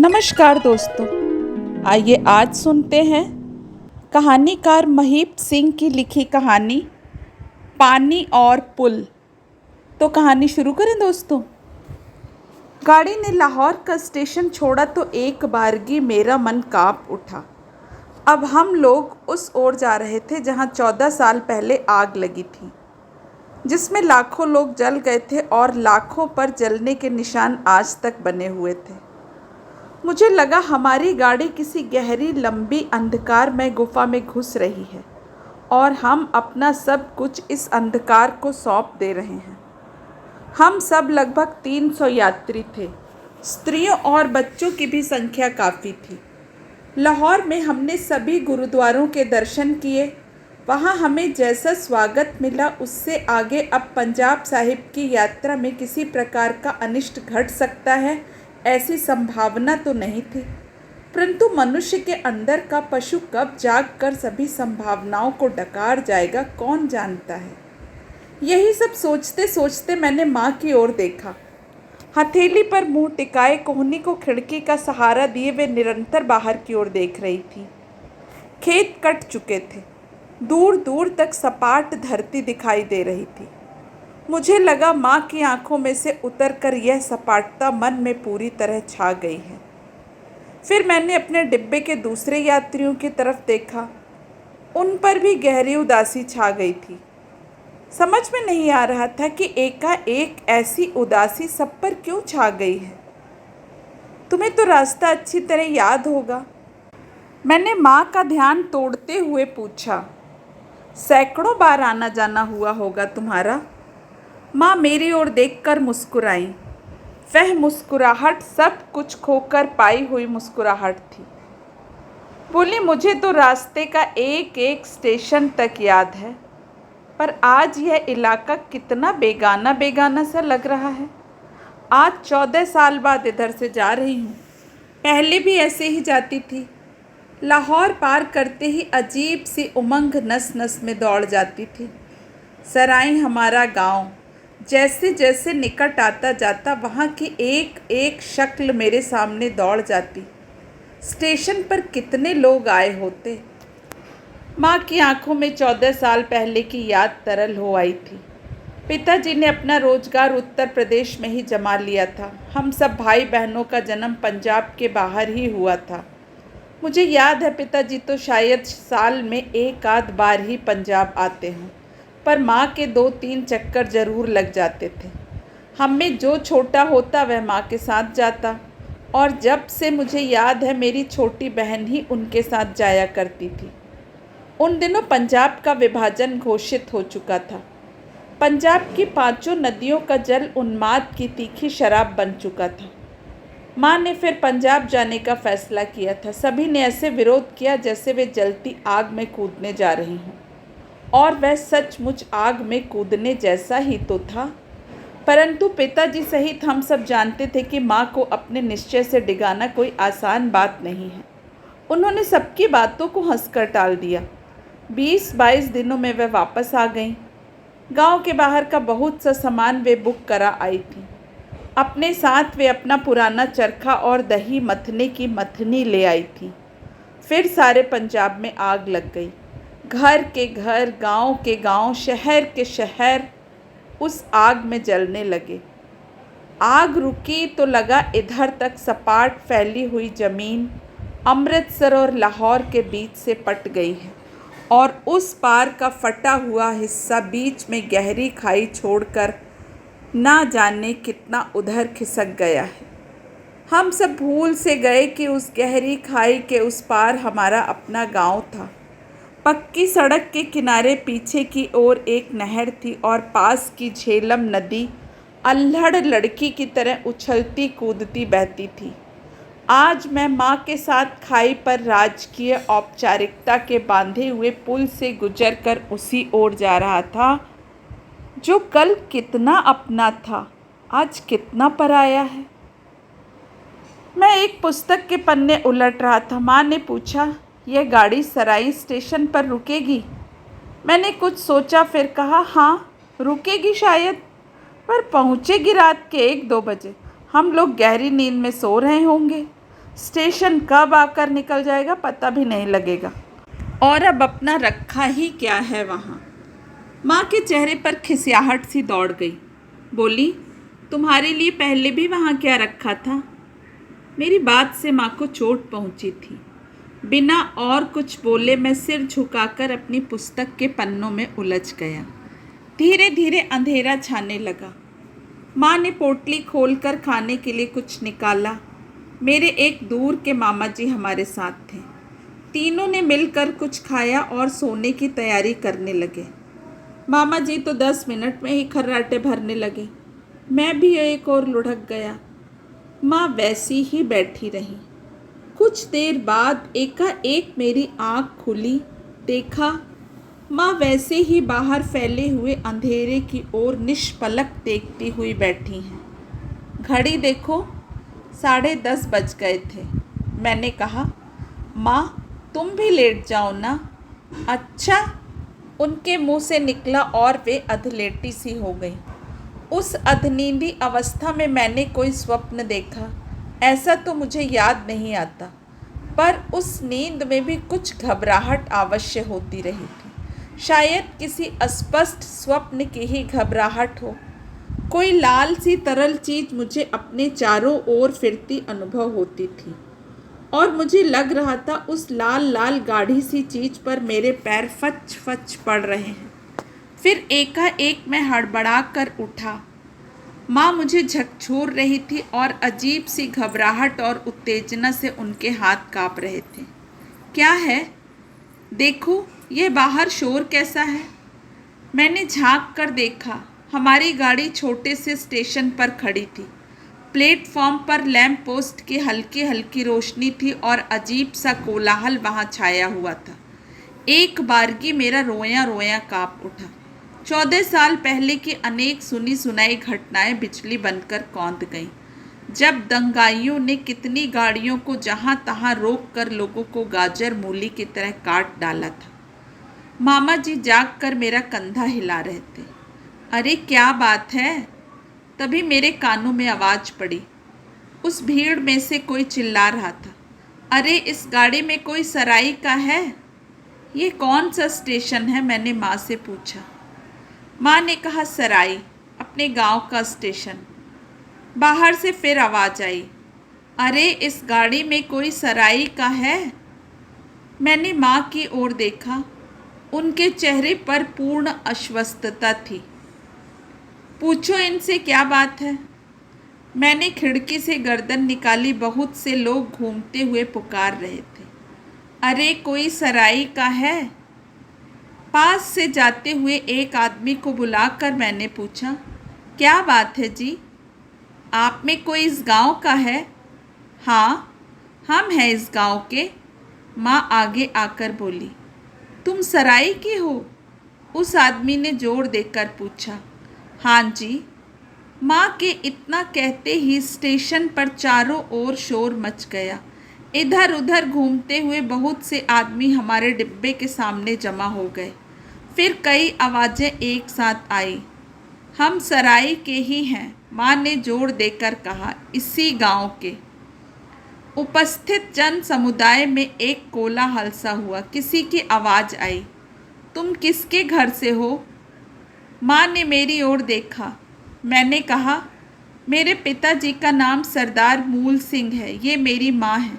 नमस्कार दोस्तों। आइए आज सुनते हैं कहानीकार महीप सिंह की लिखी कहानी पानी और पुल। तो कहानी शुरू करें दोस्तों। गाड़ी ने लाहौर का स्टेशन छोड़ा तो एक बारगी मेरा मन कांप उठा। अब हम लोग उस ओर जा रहे थे जहां 14 साल पहले आग लगी थी, जिसमें लाखों लोग जल गए थे और लाखों पर जलने के निशान आज तक बने हुए थे। मुझे लगा हमारी गाड़ी किसी गहरी लंबी अंधकारमय गुफा में घुस रही है और हम अपना सब कुछ इस अंधकार को सौंप दे रहे हैं। हम सब लगभग 300 यात्री थे। स्त्रियों और बच्चों की भी संख्या काफ़ी थी। लाहौर में हमने सभी गुरुद्वारों के दर्शन किए। वहाँ हमें जैसा स्वागत मिला उससे आगे अब पंजाब साहिब की यात्रा में किसी प्रकार का अनिष्ट घट सकता है ऐसी संभावना तो नहीं थी, परंतु मनुष्य के अंदर का पशु कब जाग कर सभी संभावनाओं को डकार जाएगा कौन जानता है। यही सब सोचते सोचते मैंने माँ की ओर देखा। हथेली पर मुंह टिकाए कोहनी को खिड़की का सहारा दिए वे निरंतर बाहर की ओर देख रही थी। खेत कट चुके थे, दूर दूर तक सपाट धरती दिखाई दे रही थी। मुझे लगा माँ की आंखों में से उतरकर यह सपाटता मन में पूरी तरह छा गई है। फिर मैंने अपने डिब्बे के दूसरे यात्रियों की तरफ देखा। उन पर भी गहरी उदासी छा गई थी। समझ में नहीं आ रहा था कि एकाएक ऐसी उदासी सब पर क्यों छा गई है। तुम्हें तो रास्ता अच्छी तरह याद होगा, मैंने माँ का ध्यान तोड़ते हुए पूछा। सैकड़ों बार आना जाना हुआ होगा तुम्हारा। माँ मेरी ओर देखकर मुस्कुराई। वह मुस्कुराहट सब कुछ खोकर पाई हुई मुस्कुराहट थी। बोली, मुझे तो रास्ते का एक एक स्टेशन तक याद है, पर आज यह इलाका कितना बेगाना बेगाना सा लग रहा है। आज 14 साल बाद इधर से जा रही हूँ। पहले भी ऐसे ही जाती थी। लाहौर पार करते ही अजीब सी उमंग नस नस में दौड़ जाती थी। सराय हमारा गांव जैसे जैसे निकट आता जाता वहाँ की एक एक शक्ल मेरे सामने दौड़ जाती। स्टेशन पर कितने लोग आए होते। माँ की आंखों में 14 साल पहले की याद तरल हो आई थी। पिताजी ने अपना रोजगार उत्तर प्रदेश में ही जमा लिया था। हम सब भाई बहनों का जन्म पंजाब के बाहर ही हुआ था। मुझे याद है पिताजी तो शायद साल में एक आध बार ही पंजाब आते हों, पर माँ के 2-3 चक्कर ज़रूर लग जाते थे। हम में जो छोटा होता वह माँ के साथ जाता, और जब से मुझे याद है मेरी छोटी बहन ही उनके साथ जाया करती थी। उन दिनों पंजाब का विभाजन घोषित हो चुका था। पंजाब की 5 नदियों का जल उन्माद की तीखी शराब बन चुका था। माँ ने फिर पंजाब जाने का फैसला किया था। सभी ने ऐसे विरोध किया जैसे वे जलती आग में कूदने जा रही हों, और वह सचमुच आग में कूदने जैसा ही तो था। परंतु पिताजी सहित हम सब जानते थे कि माँ को अपने निश्चय से डिगाना कोई आसान बात नहीं है। उन्होंने सबकी बातों को हंसकर टाल दिया। 20-22 दिनों में वह वापस आ गईं। गांव के बाहर का बहुत सा सामान वे बुक करा आई थी। अपने साथ वे अपना पुराना चरखा और दही मथने की मथनी ले आई थी। फिर सारे पंजाब में आग लग गई। घर के घर, गांव के गांव, शहर के शहर उस आग में जलने लगे। आग रुकी तो लगा इधर तक सपाट फैली हुई ज़मीन अमृतसर और लाहौर के बीच से पट गई है, और उस पार का फटा हुआ हिस्सा बीच में गहरी खाई छोड़कर ना जाने कितना उधर खिसक गया है। हम सब भूल से गए कि उस गहरी खाई के उस पार हमारा अपना गांव था। पक्की सड़क के किनारे पीछे की ओर एक नहर थी और पास की झेलम नदी अल्हड़ लड़की की तरह उछलती कूदती बहती थी। आज मैं माँ के साथ खाई पर राजकीय औपचारिकता के बांधे हुए पुल से गुजरकर उसी ओर जा रहा था जो कल कितना अपना था, आज कितना पराया है। मैं एक पुस्तक के पन्ने उलट रहा था। माँ ने पूछा, यह गाड़ी सराई स्टेशन पर रुकेगी? मैंने कुछ सोचा, फिर कहा, हाँ रुकेगी शायद, पर पहुँचेगी रात के 1-2 बजे। हम लोग गहरी नींद में सो रहे होंगे। स्टेशन कब आकर निकल जाएगा पता भी नहीं लगेगा। और अब अपना रखा ही क्या है वहाँ। माँ के चेहरे पर खिसियाहट सी दौड़ गई। बोली, तुम्हारे लिए पहले भी वहाँ क्या रखा था? मेरी बात से माँ को चोट पहुँची थी। बिना और कुछ बोले मैं सिर झुकाकर अपनी पुस्तक के पन्नों में उलझ गया। धीरे धीरे अंधेरा छाने लगा। माँ ने पोटली खोलकर खाने के लिए कुछ निकाला। मेरे एक दूर के मामा जी हमारे साथ थे। तीनों ने मिलकर कुछ खाया और सोने की तैयारी करने लगे। मामा जी तो 10 मिनट में ही खर्राटे भरने लगे। मैं भी एक और लुढ़क गया। माँ वैसी ही बैठी रही। कुछ देर बाद एकाएक मेरी आँख खुली। देखा, माँ वैसे ही बाहर फैले हुए अंधेरे की ओर निष्पलक देखती हुई बैठी हैं। घड़ी देखो, 10:30 बज गए थे। मैंने कहा, माँ तुम भी लेट जाओ ना। अच्छा, उनके मुंह से निकला और वे अधलेटी सी हो गई। उस अधनींदी अवस्था में मैंने कोई स्वप्न देखा, ऐसा तो मुझे याद नहीं आता, पर उस नींद में भी कुछ घबराहट अवश्य होती रही थी। शायद किसी अस्पष्ट स्वप्न की ही घबराहट हो। कोई लाल सी तरल चीज़ मुझे अपने चारों ओर फिरती अनुभव होती थी और मुझे लग रहा था उस लाल लाल गाढ़ी सी चीज़ पर मेरे पैर फच फच पड़ रहे हैं। फिर एकाएक मैं हड़बड़ा कर उठा। माँ मुझे झकझोर रही थी और अजीब सी घबराहट और उत्तेजना से उनके हाथ काँप रहे थे। क्या है? देखो, ये बाहर शोर कैसा है? मैंने झांक कर देखा। हमारी गाड़ी छोटे से स्टेशन पर खड़ी थी। प्लेटफॉर्म पर लैंप पोस्ट की हल्की हल्की रोशनी थी और अजीब सा कोलाहल वहाँ छाया हुआ था। एक बारगी मेरा रोया रोया काँप उठा। 14 साल पहले की अनेक सुनी सुनाई घटनाएं बिजली बनकर कौंध गईं। जब दंगाइयों ने कितनी गाड़ियों को जहां तहां रोक कर लोगों को गाजर मूली की तरह काट डाला था। मामा जी जाग कर मेरा कंधा हिला रहे थे। अरे क्या बात है? तभी मेरे कानों में आवाज़ पड़ी। उस भीड़ में से कोई चिल्ला रहा था, अरे इस गाड़ी में कोई सराई का है। ये कौन सा स्टेशन है? मैंने माँ से पूछा। माँ ने कहा, सराई, अपने गांव का स्टेशन। बाहर से फिर आवाज़ आई, अरे इस गाड़ी में कोई सराई का है। मैंने माँ की ओर देखा। उनके चेहरे पर पूर्ण अस्वस्थता थी। पूछो इनसे क्या बात है। मैंने खिड़की से गर्दन निकाली। बहुत से लोग घूमते हुए पुकार रहे थे, अरे कोई सराई का है। पास से जाते हुए एक आदमी को बुलाकर मैंने पूछा, क्या बात है जी? आप में कोई इस गांव का है? हाँ, हम हैं इस गांव के। माँ आगे आकर बोली, तुम सराई की हो? उस आदमी ने जोर देकर पूछा। हाँ जी। माँ के इतना कहते ही स्टेशन पर चारों ओर शोर मच गया। इधर उधर घूमते हुए बहुत से आदमी हमारे डिब्बे के सामने जमा हो गए। फिर कई आवाज़ें एक साथ आई। हम सराई के ही हैं, माँ ने जोर देकर कहा, इसी गांव के। उपस्थित जन समुदाय में एक कोलाहल सा हुआ। किसी की आवाज़ आई, तुम किसके घर से हो? माँ ने मेरी ओर देखा। मैंने कहा, मेरे पिताजी का नाम सरदार मूल सिंह है, ये मेरी माँ है।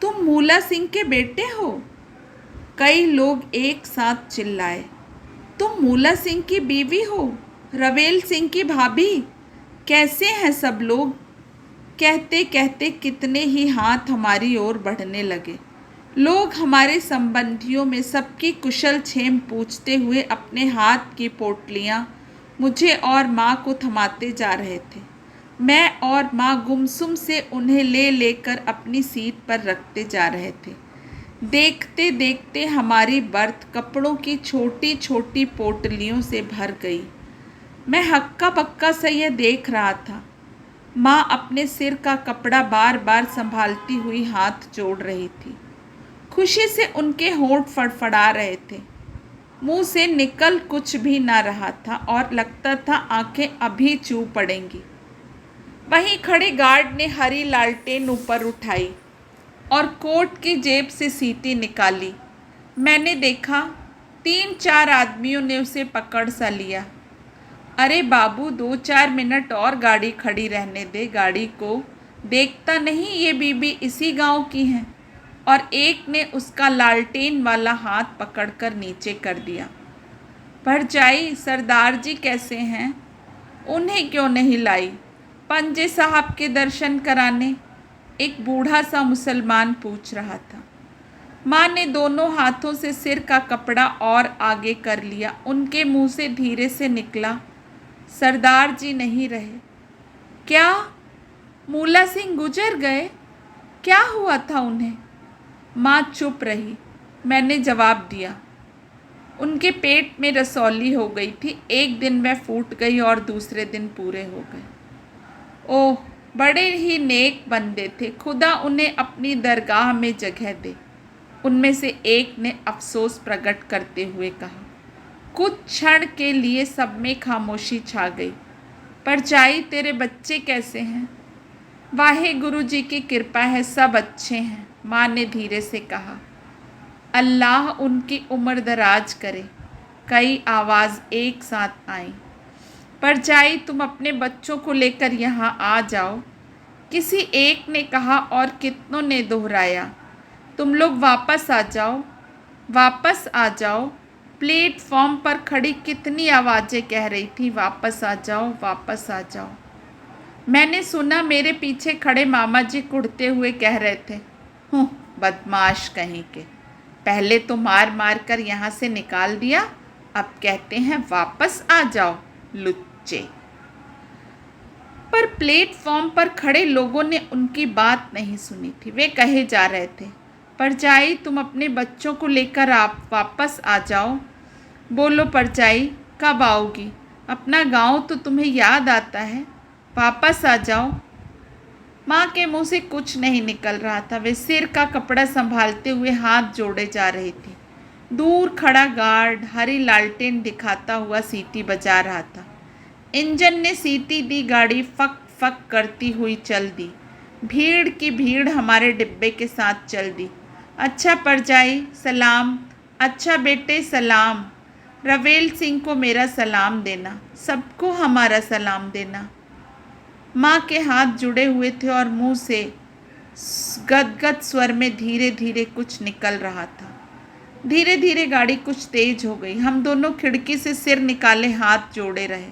तुम मूला सिंह के बेटे हो? कई लोग एक साथ चिल्लाए। तुम मूला सिंह की बीवी हो? रवेल सिंह की भाभी? कैसे हैं सब लोग? कहते कहते कितने ही हाथ हमारी ओर बढ़ने लगे। लोग हमारे संबंधियों में सबकी कुशल क्षेम पूछते हुए अपने हाथ की पोटलियाँ मुझे और माँ को थमाते जा रहे थे। मैं और माँ गुमसुम से उन्हें ले लेकर अपनी सीट पर रखते जा रहे थे। देखते देखते हमारी बर्थ कपड़ों की छोटी छोटी पोटलियों से भर गई। मैं हक्का बक्का से यह देख रहा था। माँ अपने सिर का कपड़ा बार बार संभालती हुई हाथ जोड़ रही थी। खुशी से उनके होंठ फड़फड़ा रहे थे। मुंह से निकल कुछ भी ना रहा था और लगता था आंखें अभी चू पड़ेंगी। वहीं खड़े गार्ड ने हरी लालटेन ऊपर उठाई और कोट की जेब से सीटी निकाली। मैंने देखा 3-4 आदमियों ने उसे पकड़ सा लिया। अरे बाबू, 2-4 मिनट और गाड़ी खड़ी रहने दे, गाड़ी को देखता नहीं ये बीबी इसी गांव की हैं। और एक ने उसका लालटेन वाला हाथ पकड़कर नीचे कर दिया। भरजाई, सरदार जी कैसे हैं? उन्हें क्यों नहीं लाई पंजे साहब के दर्शन कराने? एक बूढ़ा सा मुसलमान पूछ रहा था। माँ ने दोनों हाथों से सिर का कपड़ा और आगे कर लिया। उनके मुंह से धीरे से निकला, सरदार जी नहीं रहे। क्या? मूला सिंह गुजर गए? क्या हुआ था उन्हें? माँ चुप रही। मैंने जवाब दिया, उनके पेट में रसौली हो गई थी। एक दिन वह फूट गई और दूसरे दिन पूरे हो गए। ओह, बड़े ही नेक बंदे थे, खुदा उन्हें अपनी दरगाह में जगह दे। उनमें से एक ने अफसोस प्रकट करते हुए कहा। कुछ क्षण के लिए सब में खामोशी छा गई। परचाई, तेरे बच्चे कैसे हैं? वाहे गुरु जी की कृपा है, सब अच्छे हैं, माँ ने धीरे से कहा। अल्लाह उनकी उम्र दराज करे। कई आवाज़ एक साथ आई। परचाई, तुम अपने बच्चों को लेकर यहाँ आ जाओ, किसी एक ने कहा और कितनों ने दोहराया। तुम लोग वापस आ जाओ, वापस आ जाओ। प्लेटफॉर्म पर खड़ी कितनी आवाज़ें कह रही थी, वापस आ जाओ, वापस आ जाओ। मैंने सुना मेरे पीछे खड़े मामा जी कुढ़ते हुए कह रहे थे, बदमाश कहीं के, पहले तो मार मार कर यहाँ से निकाल दिया, अब कहते हैं वापस आ जाओ, लुच्चे। पर प्लेटफॉर्म पर खड़े लोगों ने उनकी बात नहीं सुनी थी। वे कहे जा रहे थे, परचाई, तुम अपने बच्चों को लेकर आप वापस आ जाओ। बोलो परचाई, कब आओगी? अपना गांव तो तुम्हें याद आता है, वापस आ जाओ। माँ के मुंह से कुछ नहीं निकल रहा था। वे सिर का कपड़ा संभालते हुए हाथ जोड़े जा रही थी। दूर खड़ा गार्ड हरी लालटेन दिखाता हुआ सीटी बजा रहा था। इंजन ने सीटी दी, गाड़ी फक फक करती हुई चल दी। भीड़ की भीड़ हमारे डिब्बे के साथ चल दी। अच्छा परजाई, सलाम। अच्छा बेटे, सलाम। रवेल सिंह को मेरा सलाम देना, सबको हमारा सलाम देना। माँ के हाथ जुड़े हुए थे और मुंह से गदगद स्वर में धीरे धीरे कुछ निकल रहा था। धीरे धीरे गाड़ी कुछ तेज हो गई। हम दोनों खिड़की से सिर निकाले हाथ जोड़े रहे।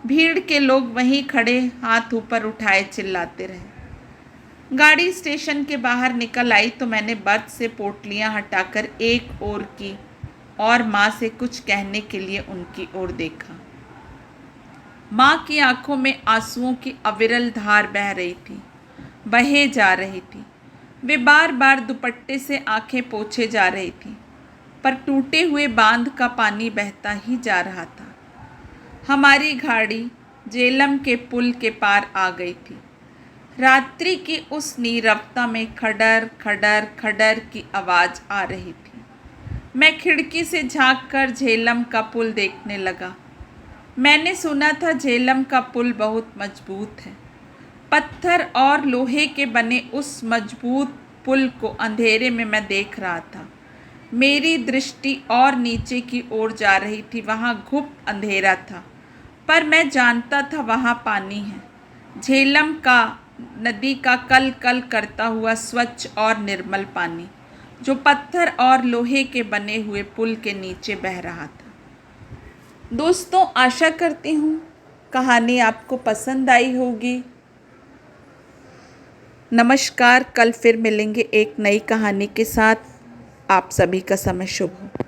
भीड़ के लोग वहीं खड़े हाथ ऊपर उठाए चिल्लाते रहे। गाड़ी स्टेशन के बाहर निकल आई तो मैंने बर्थ से पोटलियां हटाकर एक ओर की और माँ से कुछ कहने के लिए उनकी ओर देखा। माँ की आंखों में आंसुओं की अविरल धार बह रही थी, बहे जा रही थी। वे बार बार दुपट्टे से आंखें पोंछे जा रही थी, पर टूटे हुए बांध का पानी बहता ही जा रहा था। हमारी गाड़ी झेलम के पुल के पार आ गई थी। रात्रि की उस नीरवता में खडर खडर खडर की आवाज़ आ रही थी। मैं खिड़की से झांककर झेलम का पुल देखने लगा। मैंने सुना था झेलम का पुल बहुत मजबूत है। पत्थर और लोहे के बने उस मजबूत पुल को अंधेरे में मैं देख रहा था। मेरी दृष्टि और नीचे की ओर जा रही थी। वहाँ गुप्त अंधेरा था, पर मैं जानता था वहाँ पानी है। झेलम का नदी का कल कल करता हुआ स्वच्छ और निर्मल पानी, जो पत्थर और लोहे के बने हुए पुल के नीचे बह रहा था। दोस्तों, आशा करती हूँ कहानी आपको पसंद आई होगी। नमस्कार, कल फिर मिलेंगे एक नई कहानी के साथ। आप सभी का समय शुभ हो।